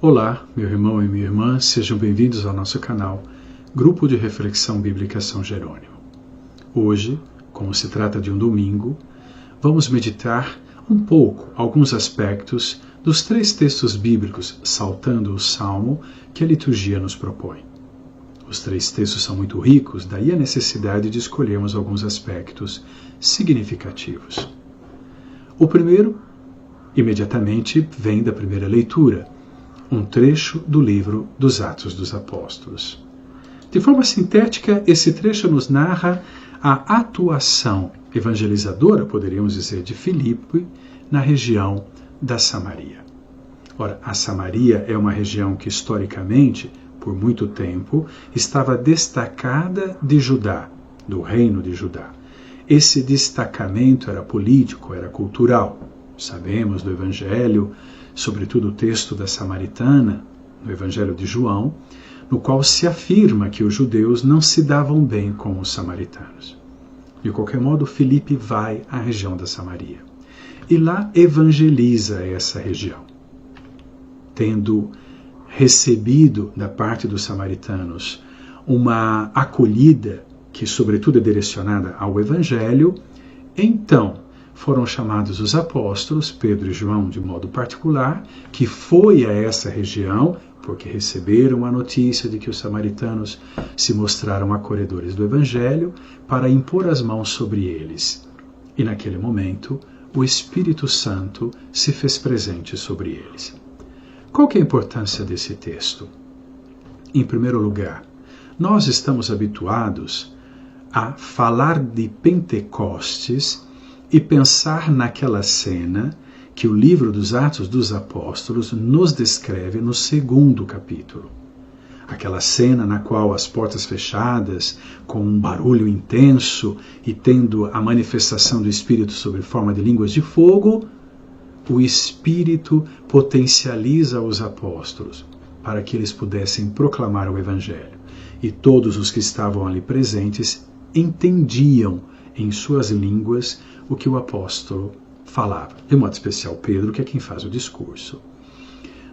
Olá, meu irmão e minha irmã, sejam bem-vindos ao nosso canal, Grupo de Reflexão Bíblica São Jerônimo. Hoje, como se trata de um domingo, vamos meditar um pouco alguns aspectos dos 3 textos bíblicos, saltando o Salmo, que a liturgia nos propõe. Os 3 textos são muito ricos, daí a necessidade de escolhermos alguns aspectos significativos. O primeiro, imediatamente, vem da primeira leitura, um trecho do livro dos Atos dos Apóstolos. De forma sintética, esse trecho nos narra a atuação evangelizadora, poderíamos dizer, de Filipe na região da Samaria. Ora, a Samaria é uma região que, historicamente, por muito tempo, estava destacada de Judá, do reino de Judá. Esse destacamento era político, era cultural. Sabemos do Evangelho, sobretudo o texto da Samaritana, no Evangelho de João, no qual se afirma que os judeus não se davam bem com os samaritanos. De qualquer modo, Filipe vai à região da Samaria e lá evangeliza essa região. Tendo recebido da parte dos samaritanos uma acolhida que, sobretudo, é direcionada ao Evangelho, então foram chamados os apóstolos, Pedro e João de modo particular, que foi a essa região, porque receberam a notícia de que os samaritanos se mostraram acolhedores do Evangelho, para impor as mãos sobre eles. E naquele momento, o Espírito Santo se fez presente sobre eles. Qual que é a importância desse texto? Em primeiro lugar, nós estamos habituados a falar de Pentecostes e pensar naquela cena que o livro dos Atos dos Apóstolos nos descreve no 2º capítulo. Aquela cena na qual as portas fechadas, com um barulho intenso e tendo a manifestação do Espírito sob forma de línguas de fogo, o Espírito potencializa os apóstolos para que eles pudessem proclamar o Evangelho. E todos os que estavam ali presentes entendiam em suas línguas o que o apóstolo falava. De modo especial Pedro, que é quem faz o discurso.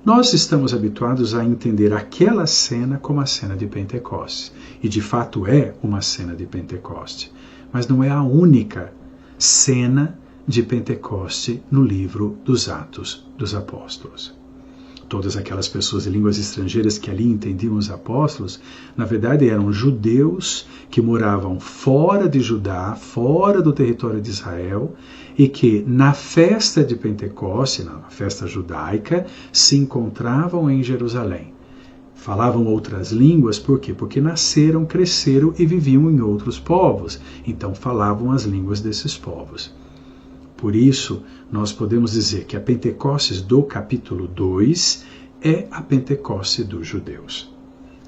Nós estamos habituados a entender aquela cena como a cena de Pentecostes. E de fato é uma cena de Pentecostes. Mas não é a única cena de Pentecoste no livro dos Atos dos Apóstolos. Todas aquelas pessoas de línguas estrangeiras que ali entendiam os apóstolos, na verdade eram judeus que moravam fora de Judá, fora do território de Israel, e que na festa de Pentecoste, na festa judaica, se encontravam em Jerusalém. Falavam outras línguas, por quê? Porque nasceram, cresceram e viviam em outros povos, então falavam as línguas desses povos. Por isso, nós podemos dizer que a Pentecostes do capítulo 2 é a Pentecoste dos judeus.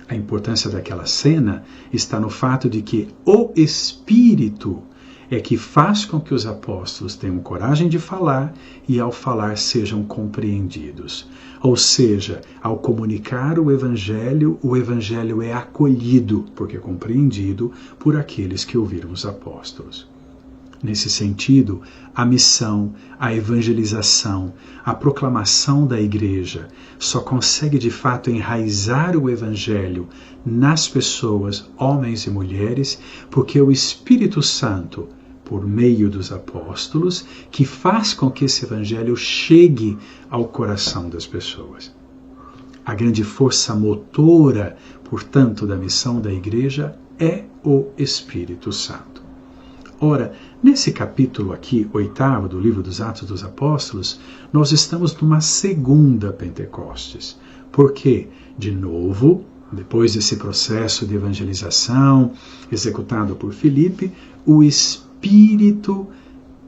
A importância daquela cena está no fato de que o Espírito é que faz com que os apóstolos tenham coragem de falar e, ao falar, sejam compreendidos. Ou seja, ao comunicar o Evangelho é acolhido, porque é compreendido por aqueles que ouviram os apóstolos. Nesse sentido, a missão, a evangelização, a proclamação da igreja só consegue de fato enraizar o Evangelho nas pessoas, homens e mulheres, porque é o Espírito Santo, por meio dos apóstolos, que faz com que esse Evangelho chegue ao coração das pessoas. A grande força motora, portanto, da missão da igreja é o Espírito Santo. Ora, nesse capítulo aqui, 8º do livro dos Atos dos Apóstolos, nós estamos numa segunda Pentecostes. Porque, de novo, depois desse processo de evangelização executado por Filipe, o Espírito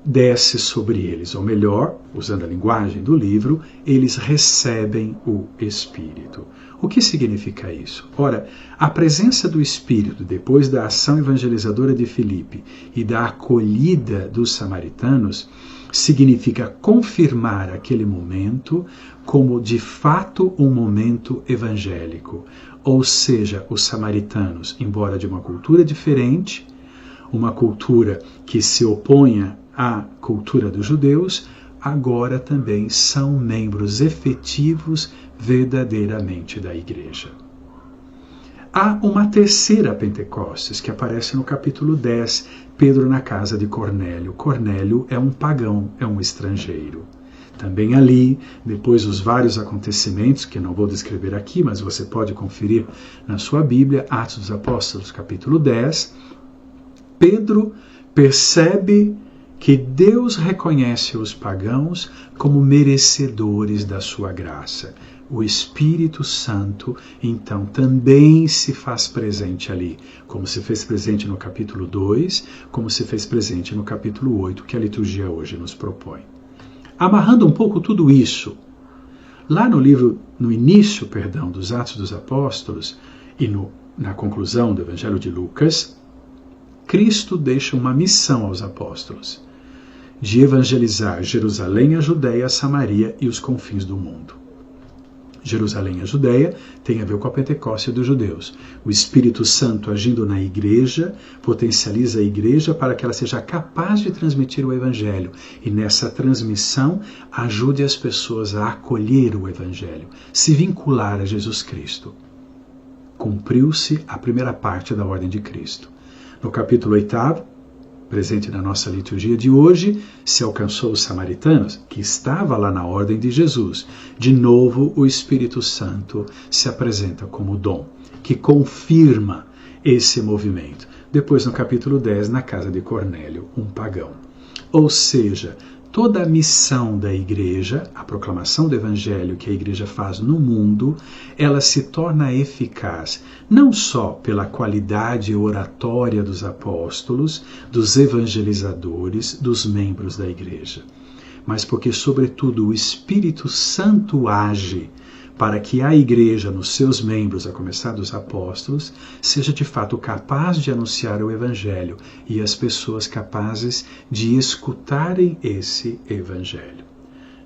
desce sobre eles. Ou melhor, usando a linguagem do livro, eles recebem o Espírito. O que significa isso? Ora, a presença do Espírito depois da ação evangelizadora de Filipe e da acolhida dos samaritanos significa confirmar aquele momento como de fato um momento evangélico. Ou seja, os samaritanos, embora de uma cultura diferente, uma cultura que se oponha à cultura dos judeus, agora também são membros efetivos verdadeiramente da igreja. Há uma terceira Pentecostes que aparece no capítulo 10, Pedro na casa de Cornélio. Cornélio é um pagão, é um estrangeiro. Também ali, depois dos vários acontecimentos, que não vou descrever aqui, mas você pode conferir na sua Bíblia, Atos dos Apóstolos, capítulo 10, Pedro percebe que Deus reconhece os pagãos como merecedores da sua graça. O Espírito Santo, então, também se faz presente ali, como se fez presente no capítulo 2, como se fez presente no capítulo 8, que a liturgia hoje nos propõe. Amarrando um pouco tudo isso, lá no início dos Atos dos Apóstolos e na conclusão do Evangelho de Lucas, Cristo deixa uma missão aos apóstolos, de evangelizar Jerusalém, a Judéia, a Samaria e os confins do mundo. Jerusalém, a Judéia, tem a ver com a Pentecostes dos judeus. O Espírito Santo agindo na igreja, potencializa a igreja para que ela seja capaz de transmitir o Evangelho. E nessa transmissão, ajude as pessoas a acolher o Evangelho, se vincular a Jesus Cristo. Cumpriu-se a primeira parte da ordem de Cristo. No capítulo 8, presente na nossa liturgia de hoje, se alcançou os samaritanos, que estava lá na ordem de Jesus. De novo, o Espírito Santo se apresenta como dom, que confirma esse movimento. Depois, no capítulo 10, na casa de Cornélio, um pagão. Ou seja, toda a missão da igreja, a proclamação do Evangelho que a igreja faz no mundo, ela se torna eficaz, não só pela qualidade oratória dos apóstolos, dos evangelizadores, dos membros da igreja, mas porque, sobretudo, o Espírito Santo age para que a igreja, nos seus membros, a começar dos apóstolos, seja de fato capaz de anunciar o Evangelho e as pessoas capazes de escutarem esse Evangelho.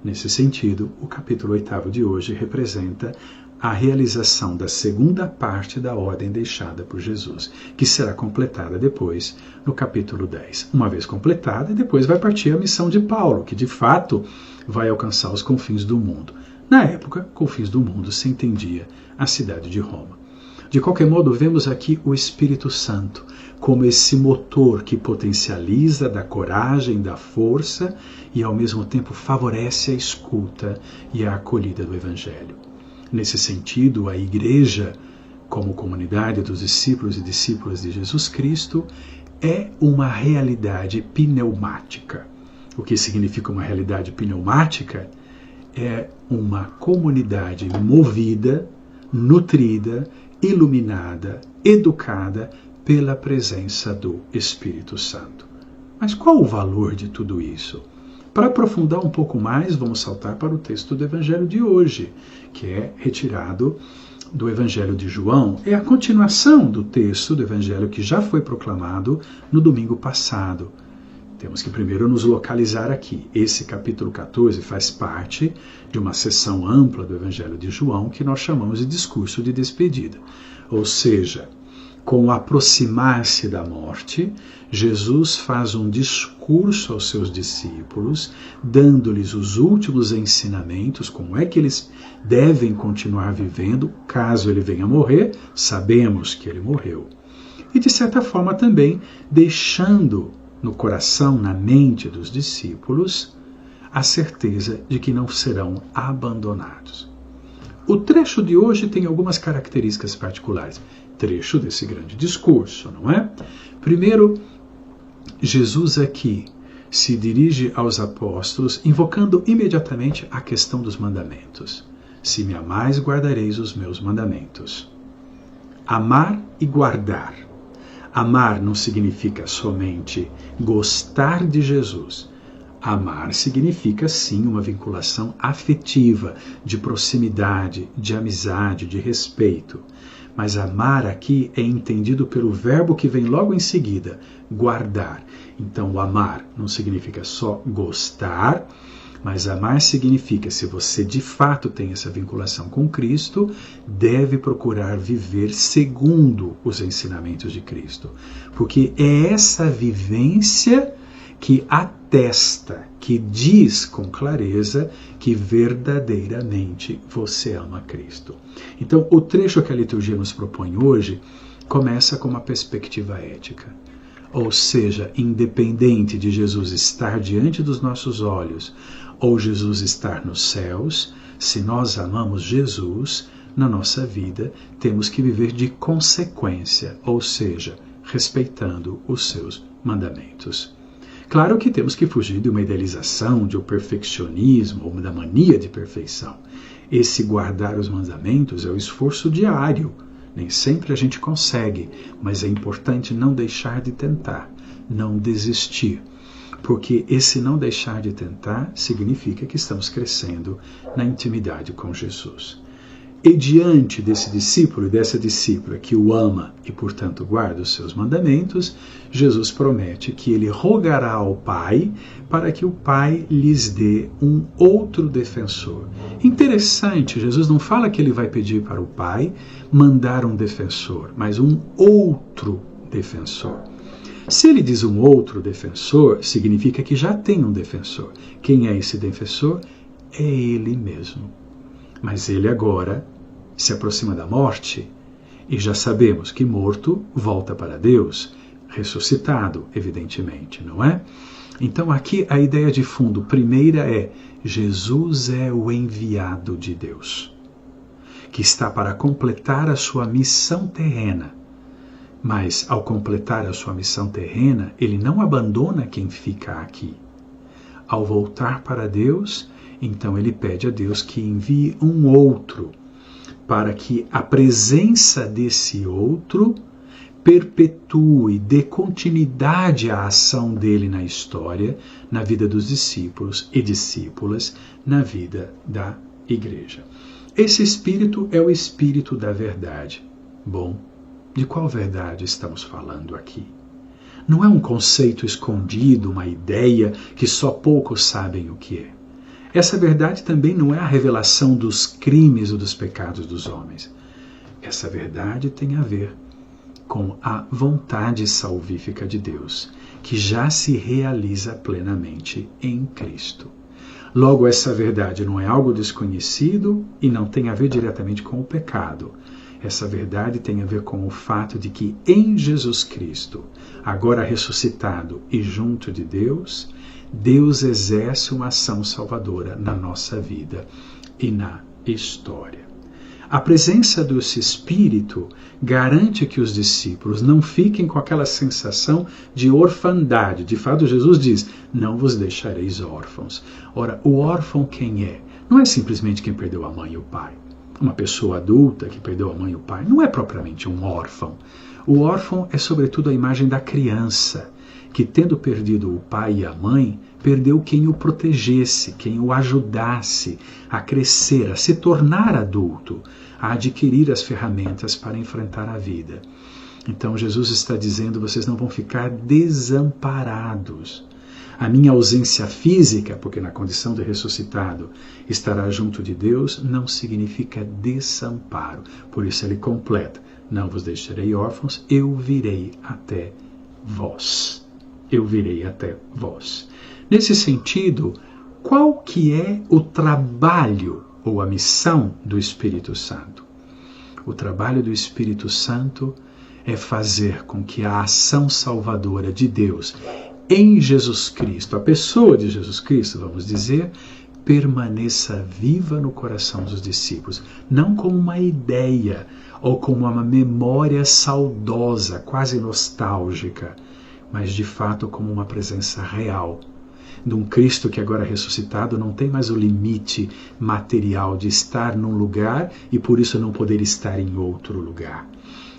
Nesse sentido, o capítulo 8 de hoje representa a realização da segunda parte da ordem deixada por Jesus, que será completada depois no capítulo 10. Uma vez completada, depois vai partir a missão de Paulo, que de fato vai alcançar os confins do mundo. Na época, confins do mundo se entendia a cidade de Roma. De qualquer modo, vemos aqui o Espírito Santo como esse motor que potencializa, dá coragem, dá força e ao mesmo tempo favorece a escuta e a acolhida do Evangelho. Nesse sentido, a igreja, como comunidade dos discípulos e discípulas de Jesus Cristo, é uma realidade pneumática. O que significa uma realidade pneumática? É uma comunidade movida, nutrida, iluminada, educada pela presença do Espírito Santo. Mas qual o valor de tudo isso? Para aprofundar um pouco mais, vamos saltar para o texto do Evangelho de hoje, que é retirado do Evangelho de João. É a continuação do texto do Evangelho que já foi proclamado no domingo passado. Temos que primeiro nos localizar aqui. Esse capítulo 14 faz parte de uma seção ampla do Evangelho de João que nós chamamos de discurso de despedida. Ou seja, com o aproximar-se da morte, Jesus faz um discurso aos seus discípulos, dando-lhes os últimos ensinamentos, como é que eles devem continuar vivendo, caso ele venha morrer, sabemos que ele morreu. E de certa forma também deixando no coração, na mente dos discípulos, a certeza de que não serão abandonados. O trecho de hoje tem algumas características particulares. Trecho desse grande discurso, não é? Primeiro, Jesus aqui se dirige aos apóstolos, invocando imediatamente a questão dos mandamentos. Se me amais, guardareis os meus mandamentos. Amar e guardar. Amar não significa somente gostar de Jesus. Amar significa, sim, uma vinculação afetiva, de proximidade, de amizade, de respeito. Mas amar aqui é entendido pelo verbo que vem logo em seguida, guardar. Então, o amar não significa só gostar, mas amar significa, se você de fato tem essa vinculação com Cristo, deve procurar viver segundo os ensinamentos de Cristo. Porque é essa vivência que atesta, que diz com clareza que verdadeiramente você ama Cristo. Então, o trecho que a liturgia nos propõe hoje começa com uma perspectiva ética. Ou seja, independente de Jesus estar diante dos nossos olhos ou Jesus estar nos céus, se nós amamos Jesus, na nossa vida temos que viver de consequência, ou seja, respeitando os seus mandamentos. Claro que temos que fugir de uma idealização, de um perfeccionismo ou da mania de perfeição. Esse guardar os mandamentos é o esforço diário. Nem sempre a gente consegue, mas é importante não deixar de tentar, não desistir. Porque esse não deixar de tentar significa que estamos crescendo na intimidade com Jesus. E diante desse discípulo e dessa discípula que o ama e, portanto, guarda os seus mandamentos, Jesus promete que ele rogará ao Pai para que o Pai lhes dê um outro defensor. Interessante, Jesus não fala que ele vai pedir para o Pai mandar um defensor, mas um outro defensor. Se ele diz um outro defensor, significa que já tem um defensor. Quem é esse defensor? É ele mesmo. Mas ele agora se aproxima da morte e já sabemos que morto volta para Deus, ressuscitado, evidentemente, não é? Então aqui a ideia de fundo primeira é: Jesus é o enviado de Deus, que está para completar a sua missão terrena. Mas ao completar a sua missão terrena, ele não abandona quem fica aqui. Ao voltar para Deus, então ele pede a Deus que envie um outro, para que a presença desse outro perpetue, dê continuidade à ação dele na história, na vida dos discípulos e discípulas, na vida da igreja. Esse Espírito é o Espírito da verdade. Bom, de qual verdade estamos falando aqui? Não é um conceito escondido, uma ideia que só poucos sabem o que é. Essa verdade também não é a revelação dos crimes ou dos pecados dos homens. Essa verdade tem a ver com a vontade salvífica de Deus, que já se realiza plenamente em Cristo. Logo, essa verdade não é algo desconhecido e não tem a ver diretamente com o pecado. Essa verdade tem a ver com o fato de que em Jesus Cristo, agora ressuscitado e junto de Deus, Deus exerce uma ação salvadora na nossa vida e na história. A presença desse Espírito garante que os discípulos não fiquem com aquela sensação de orfandade. De fato, Jesus diz: não vos deixareis órfãos. Ora, o órfão quem é? Não é simplesmente quem perdeu a mãe e o pai. Uma pessoa adulta que perdeu a mãe e o pai não é propriamente um órfão. O órfão é sobretudo a imagem da criança, que tendo perdido o pai e a mãe, perdeu quem o protegesse, quem o ajudasse a crescer, a se tornar adulto, a adquirir as ferramentas para enfrentar a vida. Então Jesus está dizendo: vocês não vão ficar desamparados. A minha ausência física, porque na condição de ressuscitado estará junto de Deus, não significa desamparo. Por isso ele completa: não vos deixarei órfãos, eu virei até vós. Eu virei até vós. Nesse sentido, qual que é o trabalho ou a missão do Espírito Santo? O trabalho do Espírito Santo é fazer com que a ação salvadora de Deus em Jesus Cristo, a pessoa de Jesus Cristo, vamos dizer, permaneça viva no coração dos discípulos, não como uma ideia ou como uma memória saudosa, quase nostálgica, mas de fato como uma presença real de um Cristo que agora ressuscitado não tem mais o limite material de estar num lugar e por isso não poder estar em outro lugar.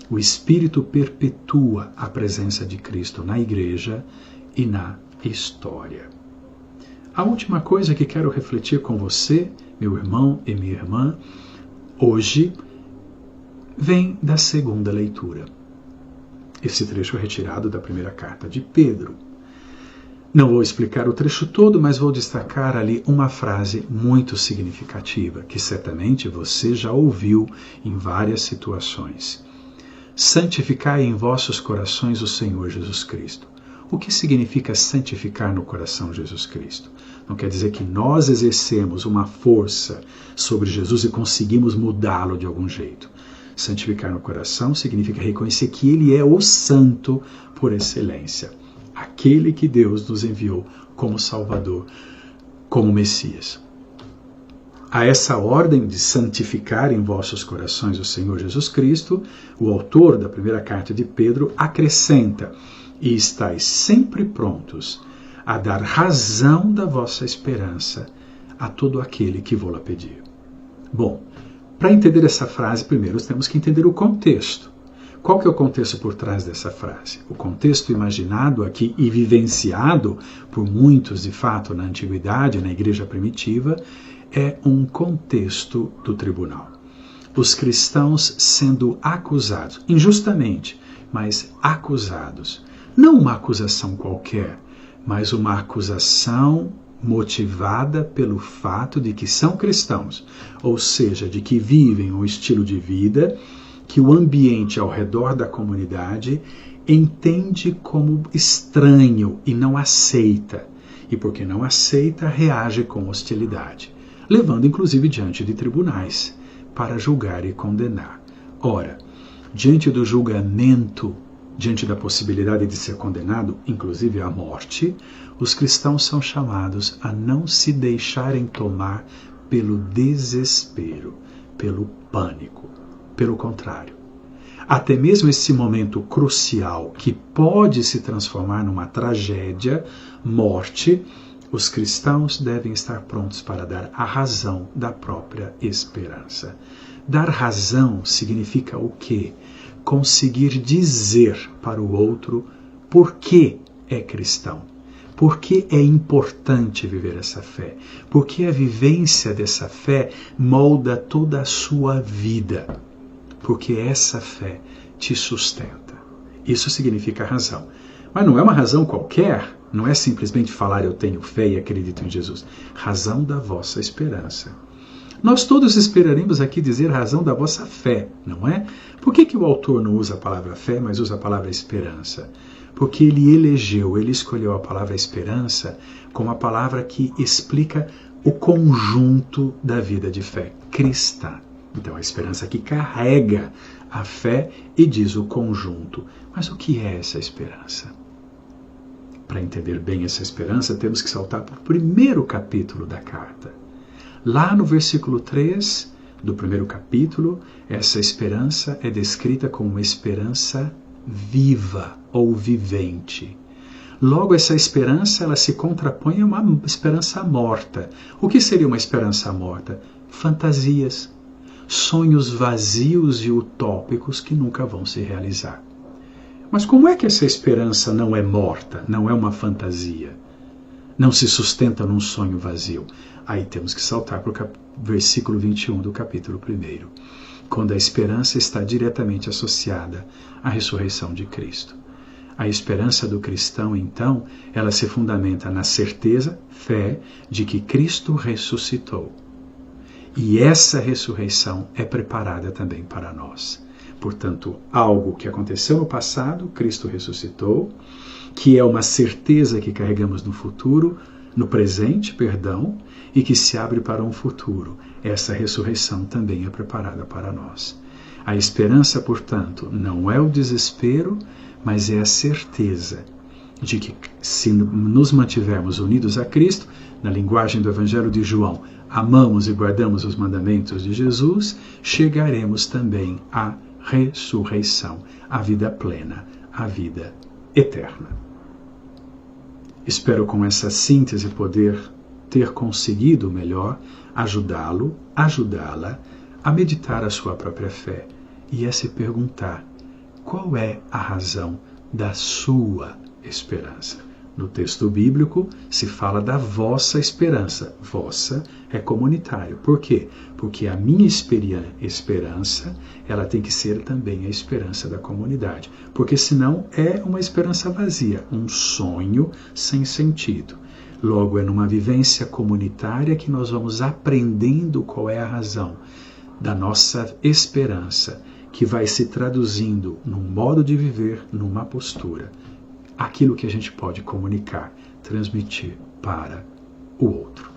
O Espírito perpetua a presença de Cristo na igreja e na história. A última coisa que quero refletir com você, meu irmão e minha irmã, hoje, vem da segunda leitura. Esse trecho é retirado da primeira carta de Pedro. Não vou explicar o trecho todo, mas vou destacar ali uma frase muito significativa, que certamente você já ouviu em várias situações. Santificai em vossos corações o Senhor Jesus Cristo. O que significa santificar no coração Jesus Cristo? Não quer dizer que nós exercemos uma força sobre Jesus e conseguimos mudá-lo de algum jeito. Santificar no coração significa reconhecer que Ele é o Santo por excelência. Aquele que Deus nos enviou como Salvador, como Messias. A essa ordem de santificar em vossos corações o Senhor Jesus Cristo, o autor da primeira carta de Pedro acrescenta: e estáis sempre prontos a dar razão da vossa esperança a todo aquele que vô-la pedir. Bom, para entender essa frase, primeiro temos que entender o contexto. Qual que é o contexto por trás dessa frase? O contexto imaginado aqui e vivenciado por muitos, de fato, na antiguidade, na igreja primitiva, é um contexto do tribunal. Os cristãos sendo acusados, injustamente, mas acusados. Não uma acusação qualquer, mas uma acusação motivada pelo fato de que são cristãos, ou seja, de que vivem um estilo de vida que o ambiente ao redor da comunidade entende como estranho e não aceita. E porque não aceita, reage com hostilidade, levando inclusive diante de tribunais para julgar e condenar. Ora, diante do julgamento, diante da possibilidade de ser condenado, inclusive à morte, os cristãos são chamados a não se deixarem tomar pelo desespero, pelo pânico. Pelo contrário, até mesmo esse momento crucial que pode se transformar numa tragédia, morte, os cristãos devem estar prontos para dar a razão da própria esperança. Dar razão significa o quê? Conseguir dizer para o outro por que é cristão. Por que é importante viver essa fé? Porque a vivência dessa fé molda toda a sua vida. Porque essa fé te sustenta. Isso significa razão. Mas não é uma razão qualquer, não é simplesmente falar eu tenho fé e acredito em Jesus. Razão da vossa esperança. Nós todos esperaremos aqui dizer razão da vossa fé, não é? Por que o autor não usa a palavra fé, mas usa a palavra esperança? Porque ele escolheu a palavra esperança como a palavra que explica o conjunto da vida de fé cristã. Então, a esperança que carrega a fé e diz o conjunto. Mas o que é essa esperança? Para entender bem essa esperança, temos que saltar para o primeiro capítulo da carta. Lá no versículo 3 do primeiro capítulo, essa esperança é descrita como uma esperança viva ou vivente. Logo, essa esperança ela se contrapõe a uma esperança morta. O que seria uma esperança morta? Fantasias. Sonhos vazios e utópicos que nunca vão se realizar. Mas como é que essa esperança não é morta, não é uma fantasia? Não se sustenta num sonho vazio? Aí temos que saltar para o versículo 21 do capítulo 1, quando a esperança está diretamente associada à ressurreição de Cristo. A esperança do cristão, então, ela se fundamenta na certeza, fé, de que Cristo ressuscitou. E essa ressurreição é preparada também para nós. Portanto, algo que aconteceu no passado, Cristo ressuscitou, que é uma certeza que carregamos no futuro, no presente, e que se abre para um futuro. Essa ressurreição também é preparada para nós. A esperança, portanto, não é o desespero, mas é a certeza de que, se nos mantivermos unidos a Cristo, na linguagem do Evangelho de João, amamos e guardamos os mandamentos de Jesus, chegaremos também à ressurreição, à vida plena, à vida eterna. Espero com essa síntese poder ter conseguido melhor ajudá-lo, ajudá-la a meditar a sua própria fé e a se perguntar qual é a razão da sua esperança. No texto bíblico se fala da vossa esperança. Vossa é comunitário. Por quê? Porque a minha esperança, ela tem que ser também a esperança da comunidade. Porque senão é uma esperança vazia, um sonho sem sentido. Logo, é numa vivência comunitária que nós vamos aprendendo qual é a razão da nossa esperança, que vai se traduzindo num modo de viver, numa postura. aquilo que a gente pode comunicar, transmitir para o outro.